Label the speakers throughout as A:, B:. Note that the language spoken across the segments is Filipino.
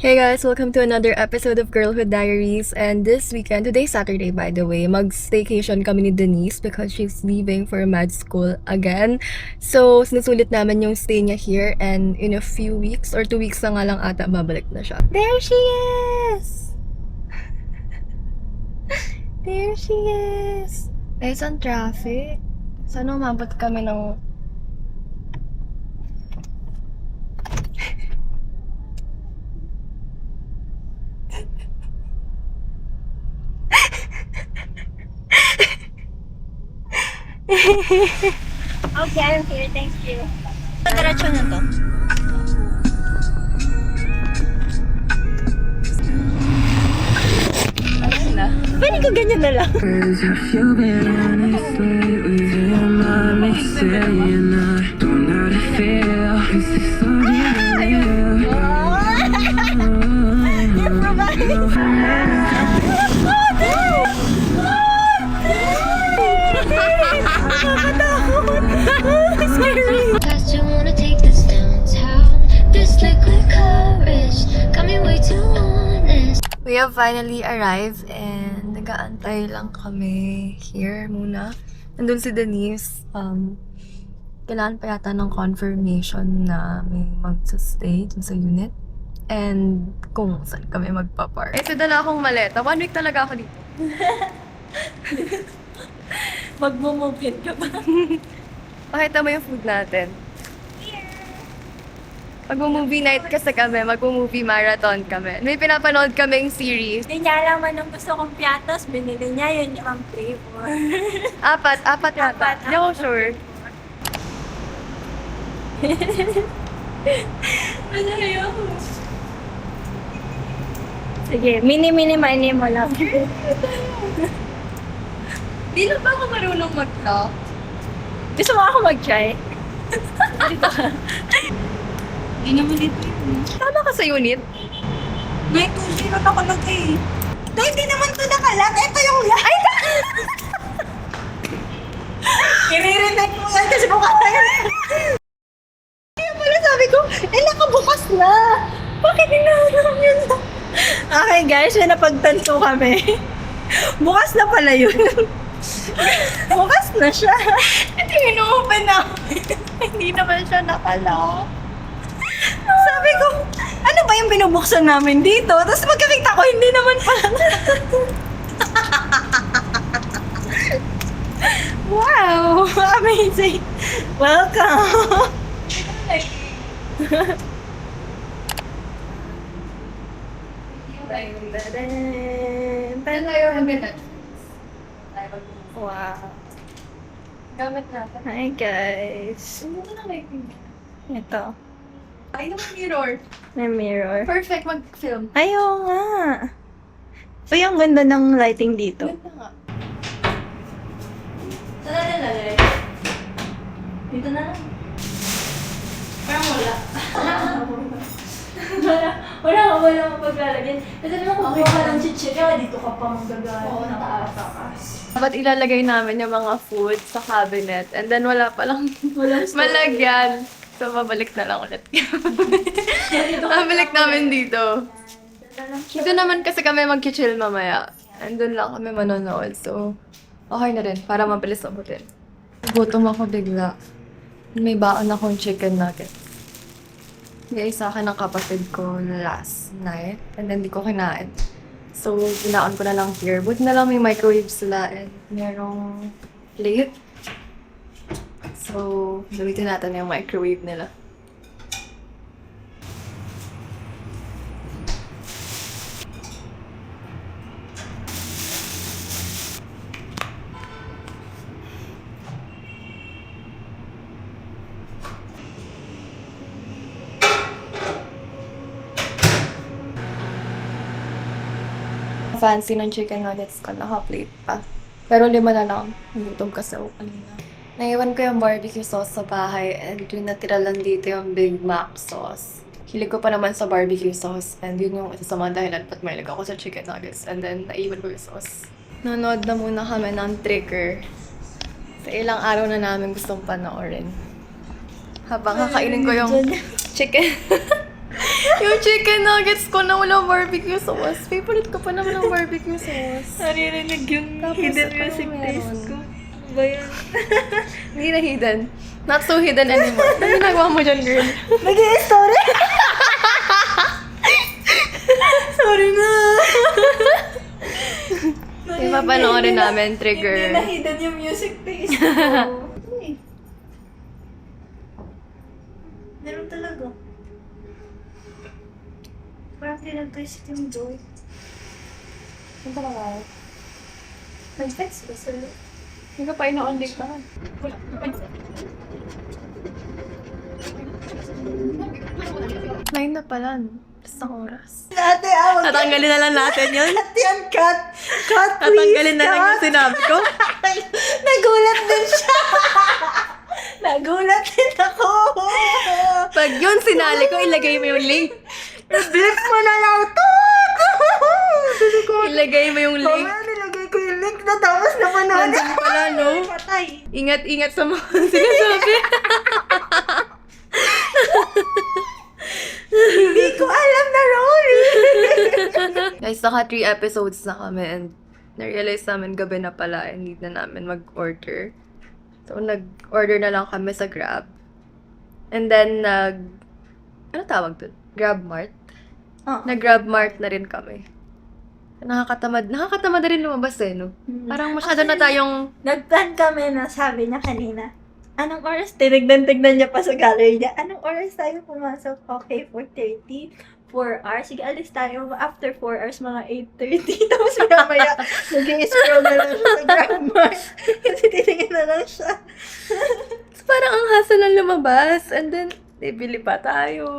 A: Hey guys, welcome to another episode of Girlhood Diaries. And this weekend, today's Saturday by the way, mag-staycation kami ni Denise because she's leaving for med school again. So, sinusulit namin yung stay niya here and in a few weeks or 2 weeks na nga lang ata babalik na siya. There she is! There she is! There's some traffic. Sana umabot kami ng
B: Okay, I'm here. Thank you. Diretso na to.
A: Ayun na.
B: Pwede ka ganyan na lang.
C: Have you been honest lately? Your mind may say you're not. Don't know how to feel. Is this all you
D: Just wanna take this downtown. This liquid courage got me way too honest.
A: We have finally arrived and nag-aantay lang kami here muna. Nandun si Denise. Kailangan pa yata ng confirmation na may magsastay dun sa unit. And kung saan kami magpa-park. Eh, dala akong maleta. 1 week talaga ako dito.
B: Magmumupit ka ba?
A: Pakita mo yung food natin. Magmo-movie night kasi kami. Magmo-movie marathon kami. May pinapanood kaming series.
B: Hindi niya alam anong gusto kong piatos. Binili niya yun yung flavor.
A: Apat yata.
B: Apat.
A: Hindi ako sure.
B: Ano yun? Sige, mini-mini mo lang.
A: Di na ba ako marunong mag-vlog?
B: Gusto mo ako mag-try? Hindi naman dito yun.
A: Tama ka sa unit?
B: May 2-0 nakalagay. Ito, hindi naman ito nakalag. Ito yung lag. Ay, i-re-renet mo yan kasi bukas na yan. Kaya pala sabi ko, nakabukas na. Bakit hinahanap yun? Okay guys, may napagtanto kami. Bukas na pala yun. Bukas na siya. Ito yung ino-open namin. Hindi naman siya nakalock. Sabi ko, ano ba yung binubuksan namin dito? Tapos magkakita ko, hindi naman pala. Wow! Amazing! Welcome! Wow!
A: Gamit natin.
B: Hi guys!
A: Ano na lighting?
B: Ito,
A: Ay, naman mirror.
B: may mirror.
A: Perfect mag-film.
B: Ayaw nga! Uy, ang ganda ng lighting dito.
A: Ganda nga.
B: Saan natin lalagay? Dito na lang. Parang wala. wala mo paglalagyan. Kasi naman kung kuha ka ng chichirya, dito ka pa manggagaya.
A: Oo,
B: nakatakas.
A: Dapat ilalagay namin yung mga food sa cabinet and then wala palang malagyan. So, babalik na lang ulit. Babalik namin dito. Dito naman kasi kami mag-chill mamaya. And doon lang kami manonood. So, okay na rin. Para mabilis abutin. Gutom ako bigla. May baon akong chicken nugget. Bigay sa akin ng kapatid ko last night. And then di ko kinain. So, ginaon ko na lang here. Buti na lang may microwave sila and merong plate. So, gamitin natin yung microwave nila. Fancy ng chicken nuggets ko, naka-plate pa. Pero 5 na lang. Gutom kasi ako kanina. Naiwan ko yung barbecue sauce sa bahay and yung natira lang dito yung Big Mac sauce. Hilig ko pa naman sa barbecue sauce and yun yung isa sa mga dahilan ba't mahilig ako sa chicken nuggets and then naiwan ko yung sauce. Nanood na muna kami ng Trigger. Sa ilang araw na namin gustong panoorin. Habang kakainin ko yung chicken. Yung chicken nuggets ko na walang barbecue sauce. Favorite ko pa naman ang barbecue sauce.
B: Naririnig yung
A: Tapos,
B: hidden
A: ano
B: music
A: meron?
B: taste ko. Ano ba yan?
A: Hindi na hidden. Not so hidden anymore. Ano ginagawa mo dyan, girl?
B: Nag-i-story! Sorry na!
A: Yung papanoorin namin,
B: Hindi
A: trigger.
B: na hidden yung music taste ko. Uy. Meron talaga. Parang tinag-taste yung joy.
A: Ano talaga?
B: Nag-text ba sa'yo?
A: Hindi ka pa ina-only ka. Nine na pala. Isang oras.
B: Ate, wag
A: Tatanggalin na lang natin yun.
B: cut yan, cut! Cut, please!
A: Tatanggalin na lang yung
B: cut!
A: sinabi ko.
B: Nagulat din siya! Nagulat din ako!
A: Pag yun sinali ko, ilagay mo yung link.
B: Blip mo na lang to!
A: Ilagay mo yung link.
B: Mamaya nilagay ko yung link na tapos napanood.
A: Nandun pala, no?
B: Patay.
A: Ingat-ingat sa mga sinasabi.
B: Hindi ko alam na Rory.
A: Guys, naka 3 episodes na kami and na-realize namin gabi na pala and need na namin mag-order. So, nag-order na lang kami sa Grab. And then, ano tawag doon? Grab Mart?
B: Oh.
A: Nag-Grab Mart na rin kami. Nakakatamad. Nakakatamad na rin lumabas eh, no? Parang masyado na tayong...
B: Nag-plan kami na sabi niya kanina, anong oras? Tinignan-tignan niya pa sa gallery niya. Anong oras tayo pumasok? Okay, 4:30. 4 hours. Sige, alis tayo. After 4 hours, mga 8:30. Tapos mamaya, nag-i-scroll na lang siya sa Grandma. Kasi titingin na lang siya.
A: Parang ang hassle lang lumabas. And then, bibili pa tayo.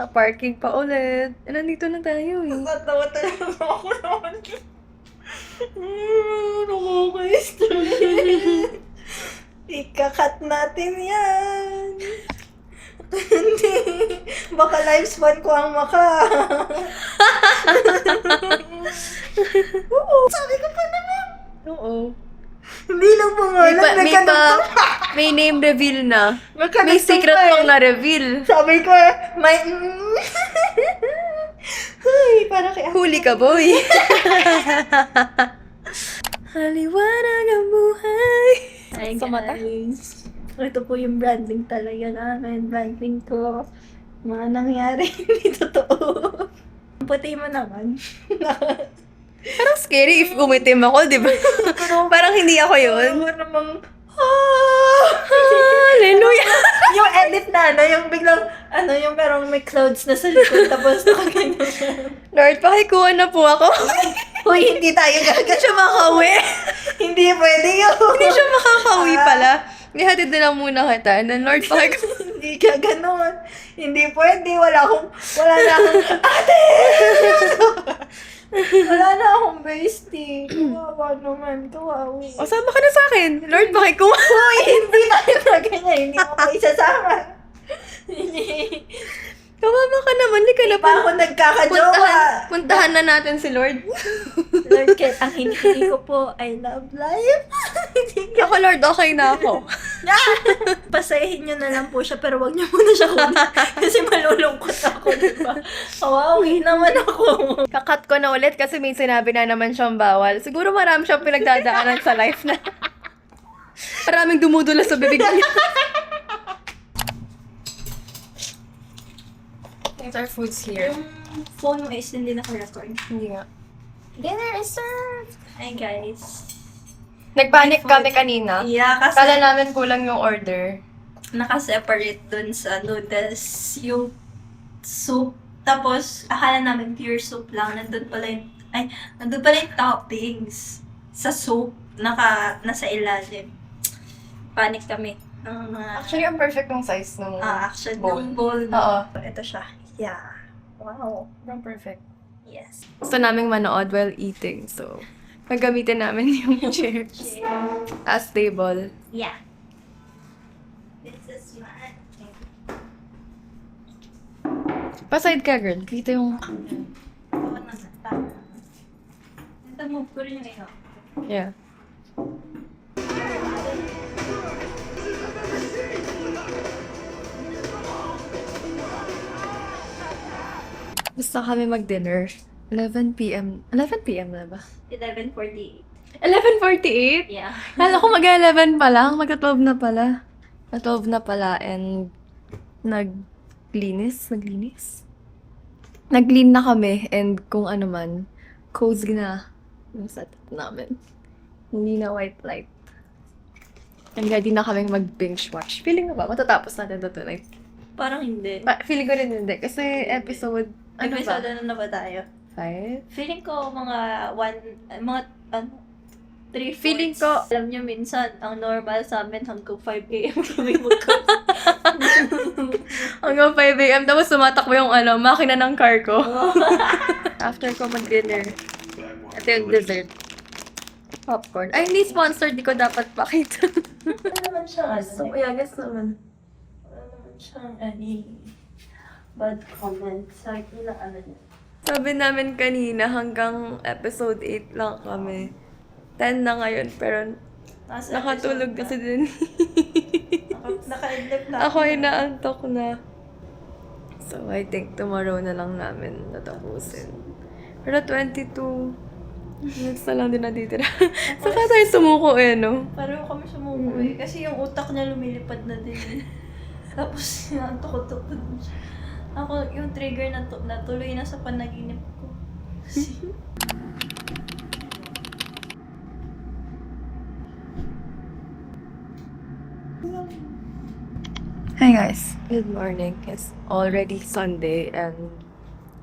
A: Parking pa ulit. Eh, nandito na tayo eh.
B: Natawa talaga ako naman. Nakaka-story. Ika-cut natin yan. Hindi. Baka lifespan ko ang maka. Oo, sabi ko pa naman.
A: Oo.
B: Hindi lang pangalan.
A: May name reveal na. May
B: Nagkanagtong
A: secret
B: pa eh.
A: pang na-reveal.
B: Sabi ko, may... Huy, para kay...
A: Huli ka, boy. Haliwanag ang buhay.
B: Ay,
A: Sa mata.
B: guys. Ito po yung branding talaga namin. Branding ko. Mga nangyari, hindi totoo. Puti mo naman.
A: Parang scary if umitim ako, di ba? Parang hindi ako yun.
B: Ano namang...
A: Hallelujah!
B: Yung edit na, yung biglang, yung parang may clouds na sa likod, tapos nakaganyan.
A: Lord, pakikuha na po ako.
B: Uy, hindi tayo
A: Hindi
B: gagawin.
A: siya makakawi.
B: Hindi pwede yun.
A: Hindi siya makakawi pala. Ihatid na lang muna kita. And then, Lord, pakikuha.
B: Hindi ka ganun. Hindi pwede. Wala na akong, ate! Wala na akong bestie. Kawawa naman. Kawawi.
A: O, sama ka na sa akin. Lord, pakikuha.
B: Uy, hindi tayo na ganyan. Hindi mo pa isasama.
A: Kawawa ka naman. Hindi ka na
B: Hindi pa ako nagkakajowa.
A: Puntahan na natin si Lord.
B: Lord, ang hinihingi ko po, I love life.
A: Ako, Lord, okay na ako.
B: Pasayahin nyo na lang po siya, pero wag nyo muna siya kunin. Kasi malulungkot ako, diba? Kawawi naman ako.
A: Kakat ko na ulit kasi may sinabi na naman siyang bawal. Siguro marami siyang pinagdadaanan sa life na. Maraming dumudula sa bibig niya. These are foods here.
B: Yung phone mo is hindi naka-record.
A: Hindi nga.
B: Dinner is served! Hi guys.
A: Nagpanic kami kanina.
B: Yeah, kasi
A: Kala namin kulang yung order.
B: naka-separate dun sa noodles yung soup. Tapos, akala namin pure soup lang. Nandun pala yung toppings sa soup. Nasa ilalim. Panic kami.
A: Actually, ang perfect ng size ng
B: Action
A: bowl.
B: ng bowl.
A: Oo.
B: Ito siya. Yeah. Wow.
A: Ang perfect.
B: Yes.
A: Gusto naming manood while eating. So, gagamitin namin yung chairs as table.
B: Yeah. This is mine.
A: Pa-side ka, girl. Dito yung...
B: Ito mo, ko rin yung ino.
A: Yeah. Basta kami mag-dinner. 11 p.m. 11 p.m. na ba?
B: 11:48.
A: 11:48?
B: Yeah.
A: Kala ko mag-11 pa lang. Magka-12 na pala. Na-12 na pala and naglinis. Nag-clean na kami and kung ano man, cozy na yung setup namin. Hindi na white light. And ready na kami mag-binge watch. Feeling ko ba, matatapos natin to tonight?
B: Parang hindi.
A: Feeling ko rin hindi. Kasi episode, ano
B: Episode
A: ba?
B: ano na ba tayo?
A: 5?
B: Feeling ko mga 3/4.
A: Feeling ko-
B: Alam nyo minsan, ang normal sa amin hanggang 5 a.m. kami magka.
A: Hanggang 5 a.m. Tapos sumatakbo yung makina ng car ko. After ko mag-dinner. Ito yung dessert. Popcorn. Ay, hindi sponsored. Di ko dapat pakita.
B: Ano naman siya,
A: So, yeah, guess naman.
B: Ano naman siyang bad comments. Sa ilang ano niya.
A: Sabi namin kanina hanggang episode 8 lang kami. 10 na ngayon, pero
B: Nasa
A: nakatulog
B: episode
A: kasi din.
B: Naka-idlip na.
A: Ako ay naantok na. So, I think tomorrow na lang namin natapusin. Pero 22 minutes na lang din natitira. Saka tayo sumuko no?
B: Pareho kami sumuko Kasi yung utak niya lumilipad na din. Tapos, nantok-tok din siya. Ako, yung trigger na natuloy na sa panaginip ko.
A: Hi guys! Good morning. It's already Sunday and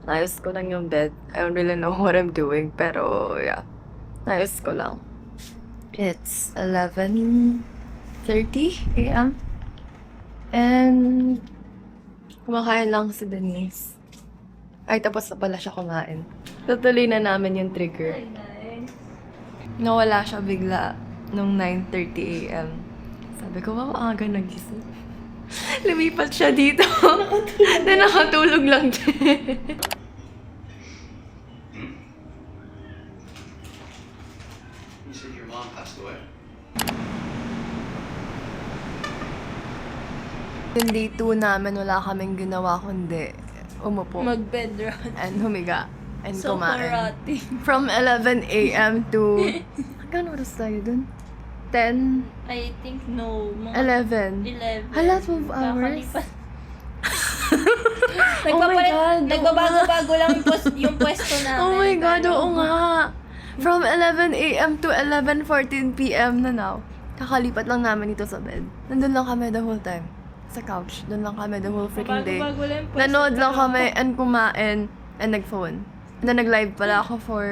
A: naayos ko lang yung bed. I don't really know what I'm doing, pero yeah. Naayos ko lang. It's 11:30 a.m. And kumakain lang si Denise. Ay, tapos na pala siya kumain. Tutuloy na namin yung trigger.
B: Nice.
A: Nawala siya bigla nung 9:30 a.m. Sabi ko, mama, aga nagising. Lumipat siya dito. Na nakatulog lang din.
E: You said your mom passed away.
A: Yung day 2 namin, wala kaming ginawa kundi umupo
B: Mag-bed run.
A: and humiga and
B: So
A: kumain.
B: karate.
A: From 11 a.m. to... Hanggang oras tayo dun? 10?
B: I think no. Mga
A: 11?
B: 11.
A: Hala, 12 hours?
B: Kakalipas.
A: Oh my God,
B: Nagbabago-bago lang yung pwesto namin.
A: Oh my God,
B: Pero-
A: oo nga. From 11 a.m. to 11:14 p.m. na now. Kakalipat lang namin dito sa bed. Nandun lang kami the whole time. Sa couch. Doon lang kami the whole freaking day.
B: Bago-bago lang yung pwesto.
A: Nanood lang
B: pero-
A: kami and kumain and nag-phone. And then nag-live pala ako for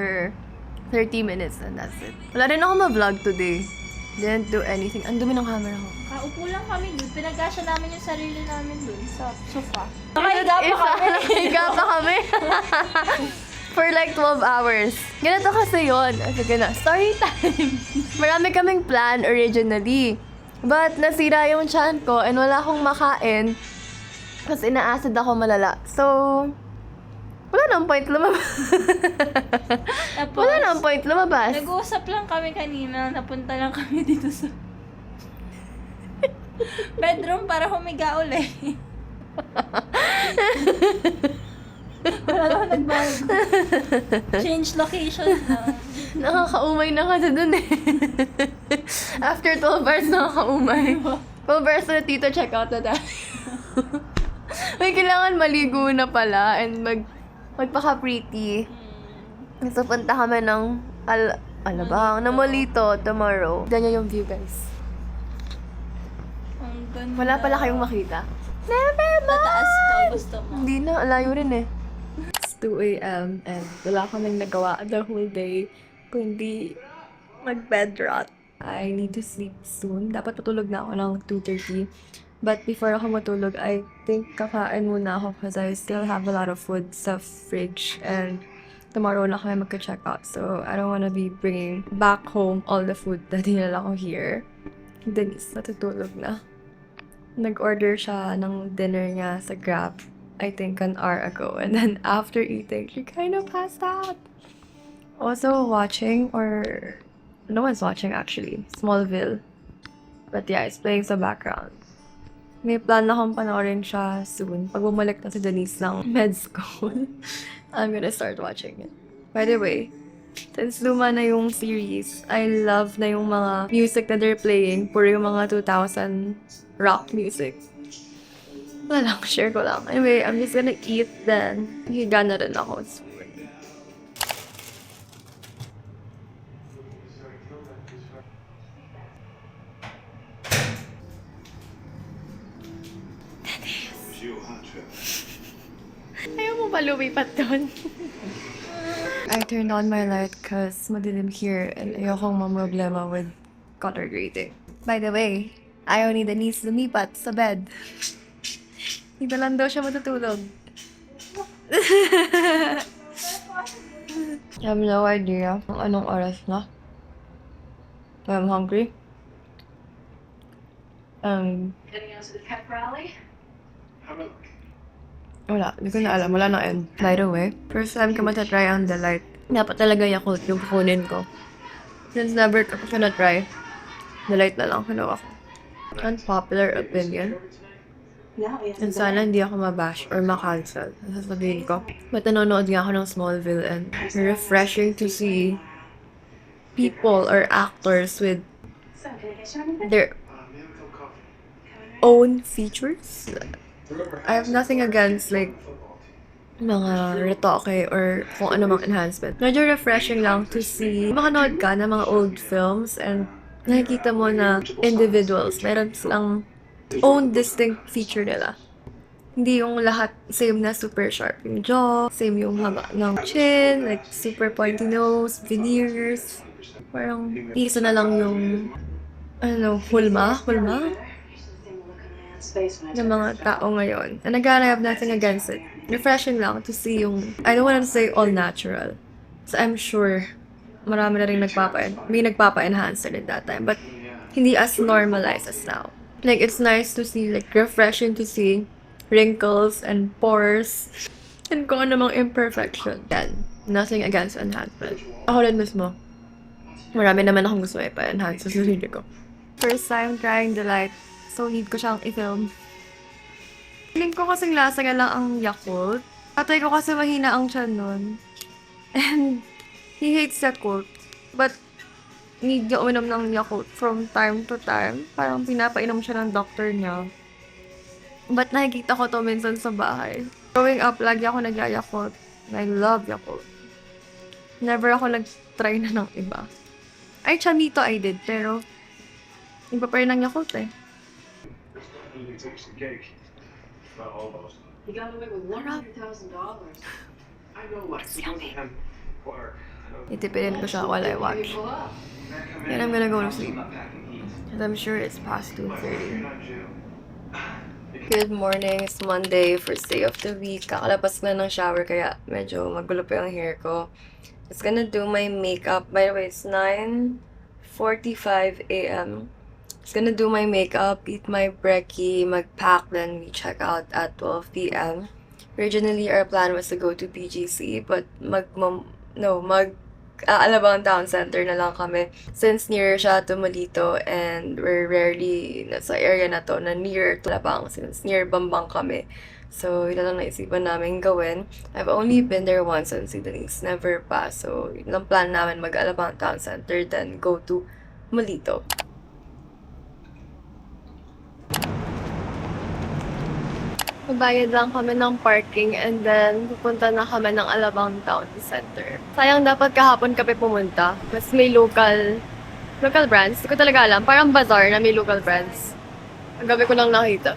A: 30 minutes and that's it. Wala rin ako ma-vlog today. Didn't do anything. Ang dumi ng camera ko.
B: Kaupo lang kami dun. Pinag-asya namin yung sarili namin dun sa sofa. Nakahiga pa kami.
A: Higa pa kami. For like 12 hours. Ganito kasi yun. Sige na, story time. Marami kaming plan originally. But nasira yung tiyan ko and wala akong makain. Kasi ina-acid ako malala. So, wala nang point lumabas.
B: Tapos,
A: Wala nang point lumabas.
B: nag-uusap lang kami kanina. Napunta lang kami dito sa bedroom para humiga ulit. Wala naman nagbago. Change location na.
A: Nakakaumay na kasi dun eh. After 12 hours, nakakaumay. 12 hours na tito, check out na tayo. May kailangan maligo na pala and magpaka-pretty. So, punta kami ng Alabang, na Molito tomorrow. Ganyan yung view, guys.
B: Ang ganda.
A: Wala pala kayong makita. Never mind!
B: Tataas ka, gusto mo.
A: Hindi na, layo rin eh. It's 2 a.m. and wala kaming nagawa the whole day kundi mag-bed rot. I need to sleep soon. Dapat patulog na ako ng 2:30. But before ako matulog, I think kakain muna ako because I still have a lot of food sa fridge and tomorrow na kami magka-check out. So, I don't wanna be bringing back home all the food na dinala ko here. Denise, natutulog na. Nag-order siya ng dinner niya sa Grab, I think an hour ago. And then after eating, she kind of passed out. Also watching, or no one's watching actually, Smallville. But yeah, it's playing sa background. May plan akong panoorin siya soon. Pag bumalik na si Denise ng med school, I'm gonna start watching it. By the way, since luma na yung series, I love na yung mga music na they're playing. Puro yung mga 2000 rock music. Wala lang, share ko lang. Anyway, I'm just gonna eat then. Higa na rin ako. Ayaw mo ba lumipat doon? I turned on my light because madilim here and ayokong mamroblema with color grading. By the way, ayaw ni Denise lumipat sa bed. Dito lang daw siya matutulog. I have no idea kung anong oras na. I'm hungry.
F: Heading out to the pep rally?
E: How about
A: Wala, hindi ko na alam. Wala na end. By the way, first time ko matatry ang Delight. Dapat talaga Yakult yung kukunin ko. Since never ko siya na-try, Delight na lang kinuha ko. Unpopular opinion. And sana hindi ako mabash or makancel. Sasabihin ko. But nanonood nga ako ng Smallville and refreshing to see people or actors with their own features. I have nothing against like mga retoke or kung ano mang enhancement. Medyo refreshing lang to see makanood ka ng mga old films and nakikita mo na individuals, meron silang own distinct feature nila. Hindi yung lahat same na super sharp yung jaw, same yung haba ng chin, like super pointy nose, veneers. Parang isa na lang yung hulma ng mga tao ngayon. And again, I have nothing against it. Refreshing lang to see yung, I don't want to say all natural. So I'm sure marami na rin may nagpapa-enhance in that time. But hindi as normalized as now. Like, it's nice to see, like, refreshing to see wrinkles and pores and kung ano mang imperfection. Yan. Nothing against enhancement. Ako rin mismo. Marami naman akong gusto pa-enhance sa sarili ko. First time trying Delight. So, need ko siyang i-film. Feeling ko kasing lasa nga lang ang Yakult. Tatay ko kasi mahina ang tiyan nun. And, he hates Yakult. But, need niya uminom ng Yakult from time to time. Parang pinapainom siya ng doctor niya. But, nakikita ko to minsan sa bahay. Growing up, lagi ako nag-Yakult. I love Yakult. Never ako nag-try na ng iba. Ay, Chamito I did, pero iba pa rin ang Yakult eh.
F: You got away with $100,000.
E: I know like
A: Yummy.
E: Clark.
A: Itipidin ko siya while I watch. Then I'm gonna go to sleep. And I'm sure it's past 2:30. Good morning. It's Monday, first day of the week. Kakalapas na ng shower kaya medyo magulo pa yung hair ko. Just gonna do my makeup. By the way, it's 9:45 a.m. Just gonna do my makeup, eat my brekkie, mag-pack, then we check out at 12 p.m. Originally, our plan was to go to BGC, but Alabang Town Center na lang kami. Since near siya to Molito and we're rarely nasa area na to na near to Alabang since near Bambang kami. So, yun lang naisipan namin gawin. I've only been there once and si Denise never pa. So, yun lang plan namin mag-Alabang Town Center then go to Molito. Mabayad lang kami ng parking and then pupunta na kami ng Alabang Town Center. Sayang dapat kahapon kami pumunta. Mas may local brands. Hindi ko talaga alam. Parang bazaar na may local brands. Ang gabi ko lang nakita.